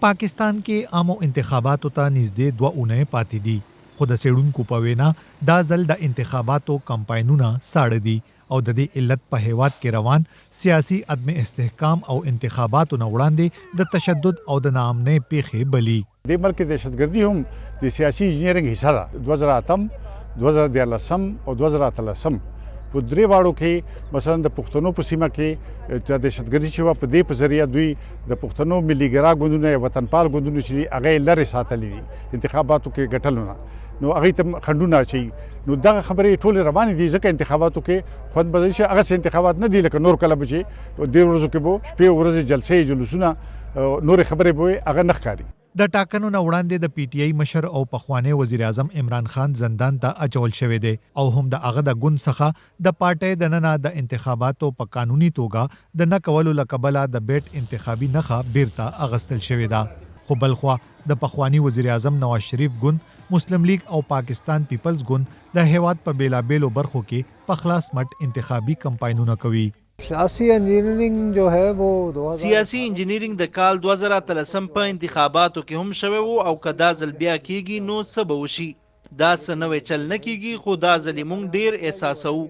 پاکستان کې عامو انتخاباتو ته نږدې 2 اونۍ پاتې دي، خو د څېړونکو په وینا دا ځل د انتخاباتو کمپاینونه ساړه دي او د دې علت په هیواد کې روان سیاسي عدم استحکام او انتخاباتو نه وړاندې د تشدد او د ناامنۍ پیښې بلي. د ملک دهشتګردي هم د سیاسي انجینرینګ حصہ ده. 2008 2013 او 2013 په درې واړو کې مثلا د پښتنو په سیمه کې د دهشتګردي چې په دې په ذریعہ دوی د پښتنو ملي ګرا ګوندونه وطنپال ګوندونه چې هغه لري ساتلي دي انتخاباتو کې ګټلونه نو هغه ته خندونه شي نو دغه خبرې ټول روانې دي ځکه انتخاباتو کې خوند بدل شي هغه انتخابات نه دي لکه نور کله بچي د ورځو کې بو شپې ورځې جلسې جلوسونه نور خبرې بوي هغه نه ښکاري. د ټاکنو نه وړاندې د پی ټی آی مشر او پخوانی وزیر اعظم عمران خان زندان ته اچول شوی دی او هم د هغه د ګوند څخه د پارټۍ د ننه د انتخاباتو په قانوني توګه د نه کولو له کبله د بیټ انتخابي نښه بیرته اغستل شوې ده. خو بلخوا د پخوانی وزیر اعظم نواز شریف ګوند، مسلم لیگ او پاکستان پیپلز ګوند د هیواد په بیلابیلو برخو کې په خلاص مټ انتخابي کمپاینونه کوي. سیاسی انجینرینګ جو ہے وہ سیاسی انجینرینګ د کال 2013 په انتخاباتو کې هم شوی وو او که دا ځل بیا کیږي نو څه به وشي. دا څه نوی چل نه کیږي خو دا ځل موږ ډیر احساسوو.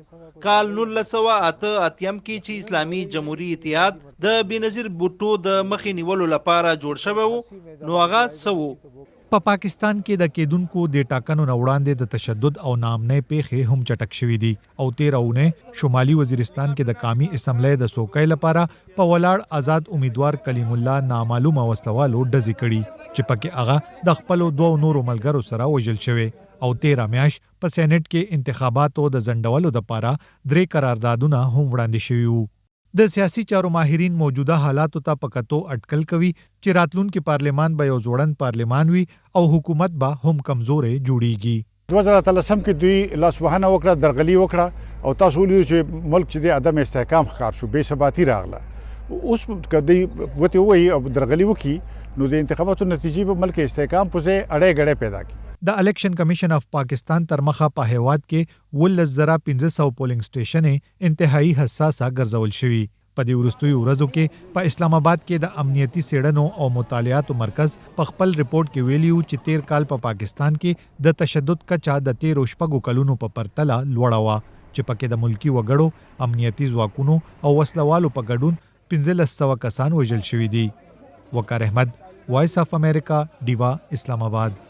کال 1988 کې چې اسلامي جمهوریت اتحاد د بېنظیر بوټو د مخې نیولو لپاره جوړ شوی وو نو هغه څه وو. په پاکستان کې د کېدونکو د ټاکنو نه وړاندې د تشدد او ناامنۍ پیښې هم چټک شوې دي او 13 اونۍ شمالي وزیرستان کې د قامي اسمبلی د څوکۍ لپاره په ولاړ آزاد امیدوار کلیم الله نامعلومه وسلوالو ډزې کړي چې پکې هغه د خپلو 2 نورو ملګرو سره وژل شوی او 13 میاشت په سېنات کې انتخاباتو د ځنډولو لپاره 3 قراردادونه هم وړاندې شوي وو. د سیاسي چارو ماهرین موجوده حالاتو ته په کتو اټکل کوي چې راتلونکي پارلیمان به یو ځوړند پارلیمان وي او حکومت به هم کمزورې جوړیږي. 2013 کې دوی لاسوهنه وکړه، درغلي وکړه او تاسو ولیدو چې ملک چې د عدم استحکام ښکار شو، بې ثباتي راغله. اوس که دوی وتې ووایي او درغلي وکړي نو د انتخاباتو نتیجې به ملک استحکام په ځای اړې ګړې پیدا کړي. د الیکشن کمیشن اف پاکستان تر مخه په هیواد کې 11500 پولینګ سټیشنې انتهایی حساسه ګرځول شوي. په دې وروستیو ورځو کې په اسلام آباد کې د امنیتي څېړنو او مطالعاتو مرکز په خپل رپورت کې ویلیو چې 13 کال په پاکستان کې د تشدد کچا د 13 کلونو په پرتله لوړه وه چې پکې د ملکی وګړو، امنیتي ځواکونو او وسلوالو په ګډون 1500 کسان وژل شوي دي. وقار احمد، وایس اف امریکا، ډیوا، اسلام آباد.